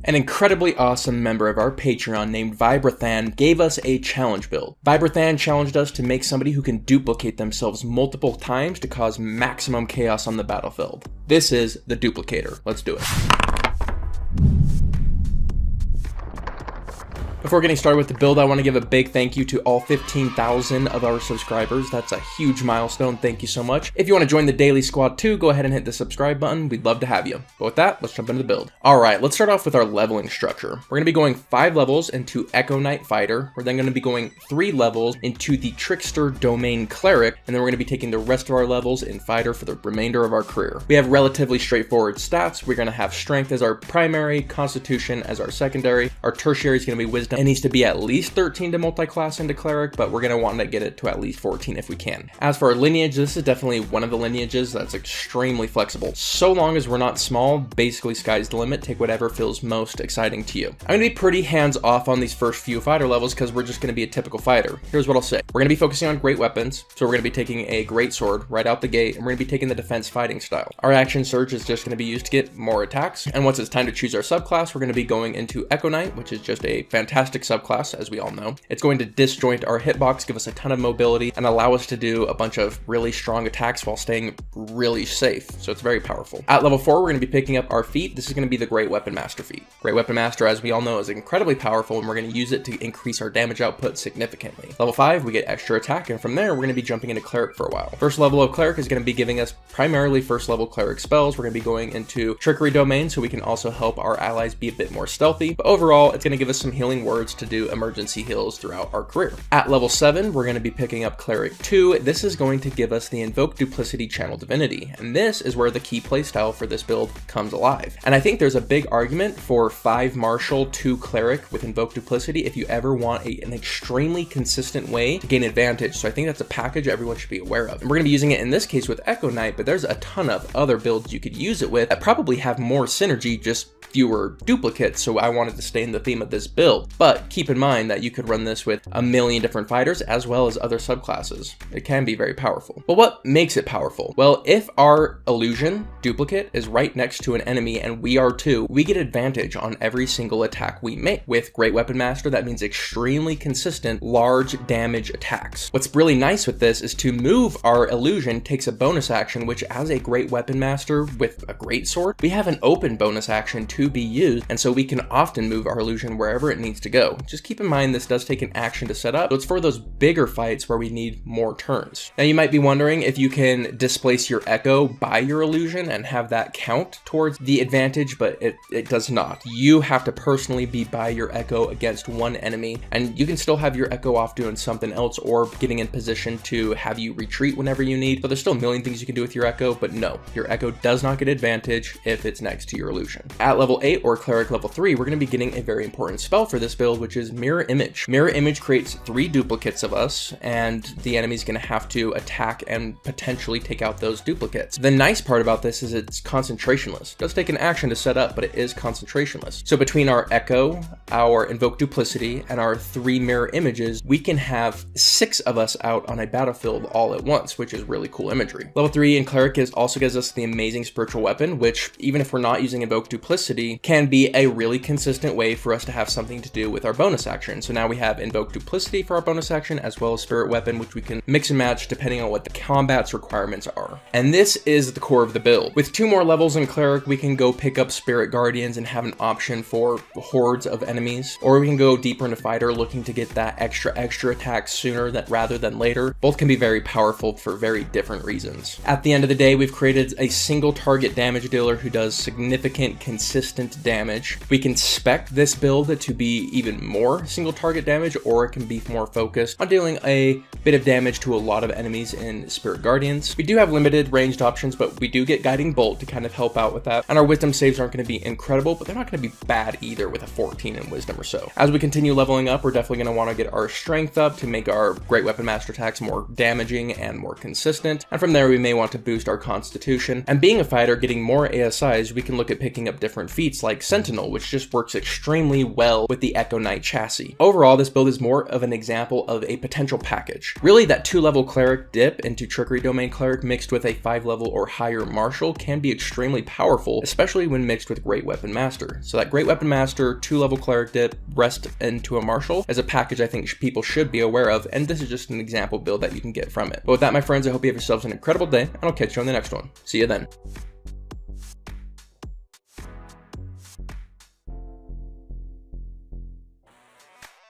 An incredibly awesome member of our Patreon named Vibrathan gave us a challenge build. Vibrathan challenged us to make somebody who can duplicate themselves multiple times to cause maximum chaos on the battlefield. This is the Duplicator. Let's do it. Before getting started with the build, I want to give a big thank you to all 15,000 of our subscribers. That's a huge milestone. Thank you so much. If you want to join the daily squad too, go ahead and hit the subscribe button. We'd love to have you. But with that, let's jump into the build. All right, let's start off with our leveling structure. We're going to be going 5 levels into Echo Knight Fighter. We're then going to be going 3 levels into the Trickster Domain Cleric, and then we're going to be taking the rest of our levels in Fighter for the remainder of our career. We have relatively straightforward stats. We're going to have Strength as our primary, Constitution as our secondary. Our tertiary is going to be Wisdom. It needs to be at least 13 to multi-class into Cleric, but we're going to want to get it to at least 14 if we can. As for our lineage, this is definitely one of the lineages that's extremely flexible. So long as we're not small, basically sky's the limit. Take whatever feels most exciting to you. I'm going to be pretty hands-off on these first few fighter levels because we're just going to be a typical fighter. Here's what I'll say. We're going to be focusing on great weapons, so we're going to be taking a great sword right out the gate, and we're going to be taking the defense fighting style. Our action surge is just going to be used to get more attacks, and once it's time to choose our subclass, we're going to be going into Echo Knight, which is just a fantastic subclass, as we all know. It's going to disjoint our hitbox, give us a ton of mobility, and allow us to do a bunch of really strong attacks while staying really safe. So it's very powerful. At level 4, we're going to be picking up our feat. This is going to be the Great Weapon Master feat. Great Weapon Master, as we all know, is incredibly powerful, and we're going to use it to increase our damage output significantly. Level 5, we get extra attack, and from there, we're going to be jumping into Cleric for a while. First level of Cleric is going to be giving us primarily first level Cleric spells. We're going to be going into Trickery Domain, so we can also help our allies be a bit more stealthy. But overall, it's going to give us some healing words to do emergency heals throughout our career. At level 7, we're going to be picking up Cleric 2. This is going to give us the Invoke Duplicity Channel Divinity, and this is where the key playstyle for this build comes alive. And I think there's a big argument for 5 Martial, 2 Cleric with Invoke Duplicity if you ever want an extremely consistent way to gain advantage. So I think that's a package everyone should be aware of. And we're going to be using it in this case with Echo Knight, but there's a ton of other builds you could use it with that probably have more synergy, just fewer duplicates, so I wanted to stay in the theme of this build. But keep in mind that you could run this with a million different fighters as well as other subclasses. It can be very powerful. But what makes it powerful? Well, if our illusion duplicate is right next to an enemy and we are too, we get advantage on every single attack we make. With Great Weapon Master, that means extremely consistent, large damage attacks. What's really nice with this is to move our illusion takes a bonus action, which as a Great Weapon Master with a great sword, we have an open bonus action to be used, and so we can often move our illusion wherever it needs to go. Just keep in mind this does take an action to set up, so it's for those bigger fights where we need more turns. Now you might be wondering if you can displace your echo by your illusion and have that count towards the advantage, but it does not. You have to personally be by your echo against one enemy, and you can still have your echo off doing something else or getting in position to have you retreat whenever you need. So there's still a million things you can do with your echo, but no, your echo does not get advantage if it's next to your illusion. At level 8 or Cleric level 3, we're going to be getting a very important spell for this build, which is Mirror Image. Mirror Image creates 3 duplicates of us, and the enemy's going to have to attack and potentially take out those duplicates. The nice part about this is it's concentrationless. It does take an action to set up, but it is concentrationless. So between our Echo, our Invoke Duplicity, and our 3 Mirror Images, we can have 6 of us out on a battlefield all at once, which is really cool imagery. Level 3 in Cleric also gives us the amazing Spiritual Weapon, which even if we're not using Invoke Duplicity, can be a really consistent way for us to have something to do with our bonus action. So now we have Invoke Duplicity for our bonus action, as well as Spirit Weapon, which we can mix and match depending on what the combat's requirements are. And this is the core of the build. With 2 more levels in Cleric, we can go pick up Spirit Guardians and have an option for hordes of enemies, or we can go deeper into Fighter looking to get that extra attack sooner rather than later. Both can be very powerful for very different reasons. At the end of the day, we've created a single target damage dealer who does significant, consistent damage. We can spec this build to be even more single target damage, or it can be more focused on dealing a bit of damage to a lot of enemies in Spirit Guardians. We do have limited ranged options, but we do get Guiding Bolt to kind of help out with that. And our Wisdom saves aren't going to be incredible, but they're not going to be bad either with a 14 in Wisdom or so. As we continue leveling up, we're definitely going to want to get our Strength up to make our Great Weapon Master attacks more damaging and more consistent. And from there, we may want to boost our Constitution. And being a fighter, getting more ASIs, we can look at picking up different feats like Sentinel, which just works extremely well with the Echo Knight chassis. Overall, this build is more of an example of a potential package. Really, that 2-level Cleric dip into Trickery Domain Cleric mixed with a 5-level or higher Marshal can be extremely powerful, especially when mixed with Great Weapon Master. So that Great Weapon Master, 2-level Cleric dip, rest into a Marshal is a package I think people should be aware of, and this is just an example build that you can get from it. But with that, my friends, I hope you have yourselves an incredible day, and I'll catch you on the next one. See you then.